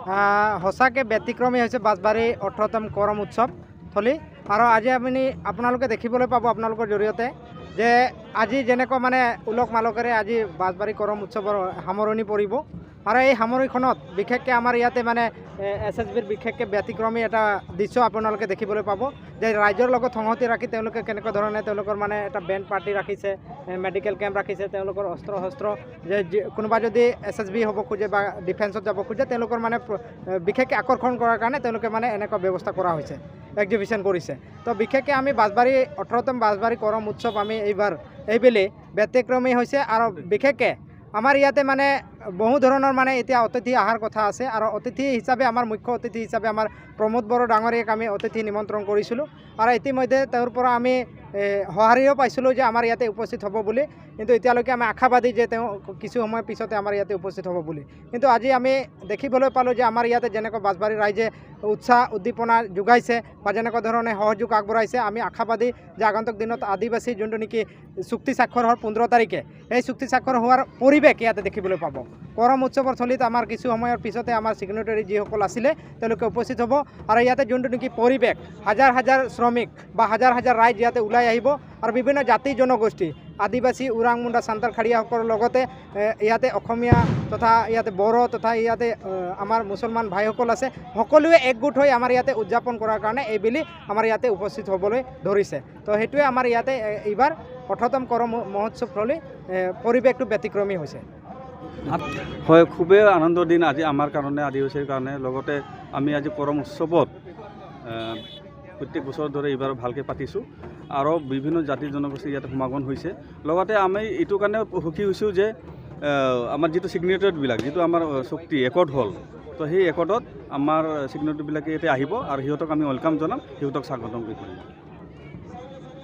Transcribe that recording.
সঁচাকৈ ব্যতিক্ৰমী হৈছে বাঁশবাৰী 18তম কৰম উৎসৱ থলী আৰু আজি আপোনালোকে দেখিবলৈ পাব আপোনালোকৰ জৰিয়তে যে আজি যেনেকুৱা মানে উলক মালকেৰে আজি বাঁশবাৰী কৰম উৎসৱৰ সামৰণি পৰিব আৰু এই সামৰণিখনত বিশেষকৈ আমাৰ ইয়াতে মানে SSBৰ বিশেষকৈ ব্যতিক্ৰমী এটা দৃশ্য আপোনালোকে দেখিবলৈ পাব যে ৰাইজৰ লগত সংহতি ৰাখি তেওঁলোকে কেনেকুৱা ধৰণে তেওঁলোকৰ মানে এটা বেণ্ড পাৰ্টি ৰাখিছে, মেডিকেল কেম্প ৰাখিছে, তেওঁলোকৰ অস্ত্ৰ শস্ত্ৰ যে কোনোবা যদি SSB হ'ব খোজে বা ডিফেন্সত যাব খোজে তেওঁলোকৰ মানে বিশেষকৈ আকৰ্ষণ কৰাৰ কাৰণে তেওঁলোকে মানে এনেকুৱা ব্যৱস্থা কৰা হৈছে, এক্সিবিশ্যন কৰিছে। তো বিশেষকৈ আমি বাঁশবাৰী 18তম বাঁশবাৰী কৰম উৎসৱ আমি এইবেলি ব্যতিক্ৰমী হৈছে আৰু বিশেষকৈ আমাৰ ইয়াতে মানে বহু ধৰণৰ মানে এতিয়া অতিথি অহাৰ কথা আছে আৰু অতিথি হিচাপে আমাৰ মুখ্য অতিথি হিচাপে আমাৰ প্ৰমোদ বড়ো ডাঙৰীয়াক আমি অতিথি নিমন্ত্ৰণ কৰিছিলোঁ আৰু ইতিমধ্যে তেওঁৰ পৰা আমি সঁহাৰিও পাইছিলোঁ যে আমাৰ ইয়াতে উপস্থিত হ'ব বুলি, কিন্তু এতিয়ালৈকে আমি আশাবাদী যে তেওঁ কিছু সময়ৰ পিছতে আমাৰ ইয়াতে উপস্থিত হ'ব বুলি। কিন্তু আজি আমি দেখিবলৈ পালোঁ যে আমাৰ ইয়াতে যেনেকৈ বাঁশবাৰী ৰাইজে উৎসাহ উদ্দীপনা যোগাইছে বা যেনেকুৱা ধৰণে সহযোগ আগবঢ়াইছে, আমি আশাবাদী যে আগন্তুক দিনত আদিবাসী যোনটো নেকি চুক্তি স্বাক্ষৰ হোৱাৰ 15 তাৰিখে এই চুক্তি স্বাক্ষৰ হোৱাৰ পৰিৱেশ ইয়াতে দেখিবলৈ পাব। কৰম উৎসৱৰ থলীত আমাৰ কিছু সময়ৰ পিছতে আমাৰ ছিগনেটাৰী যিসকল আছিলে তেওঁলোকে উপস্থিত হ'ব আৰু ইয়াতে যোনটো নেকি পৰিৱেশ হাজাৰ হাজাৰ শ্ৰমিক বা হাজাৰ হাজাৰ ৰাইজ ইয়াতে ওলাই আহিব আৰু বিভিন্ন জাতি জনগোষ্ঠী আদিবাসী ওৰাং মুণ্ডা সান্তাল খাৰিয়াসকলৰ লগতে ইয়াতে অসমীয়া তথা ইয়াতে বড়ো তথা ইয়াতে আমাৰ মুছলমান ভাইসকল আছে, সকলোৱে একগোট হৈ আমাৰ ইয়াতে উদযাপন কৰাৰ কাৰণে এইবেলি আমাৰ ইয়াতে উপস্থিত হ'বলৈ ধৰিছে। তো সেইটোৱে আমাৰ ইয়াতে এইবাৰ 18তম কৰম মহোৎসৱ থলী পৰিৱেশটো ব্যতিক্ৰমী হৈছে। হয়, খুবেই আনন্দৰ দিন আজি আমাৰ কাৰণে, আদিবাসীৰ কাৰণে। লগতে আমি আজি কৰম উৎসৱত প্ৰত্যেক বছৰৰ দৰে এইবাৰ ভালকৈ পাতিছোঁ আৰু বিভিন্ন জাতি জনগোষ্ঠী ইয়াতে সমাগম হৈছে। লগতে আমি এইটো কাৰণে সুখী হৈছোঁ যে আমাৰ যিটো ছিগনেটাৰবিলাক যিটো আমাৰ চুক্তি একৰ্ড হ'ল, তো সেই একৰ্ডত আমাৰ ছিগনেটাৰবিলাকে ইয়াতে আহিব আৰু সিহঁতক আমি ৱেলকাম জনাম, সিহঁতক স্বাগতম কৰিম।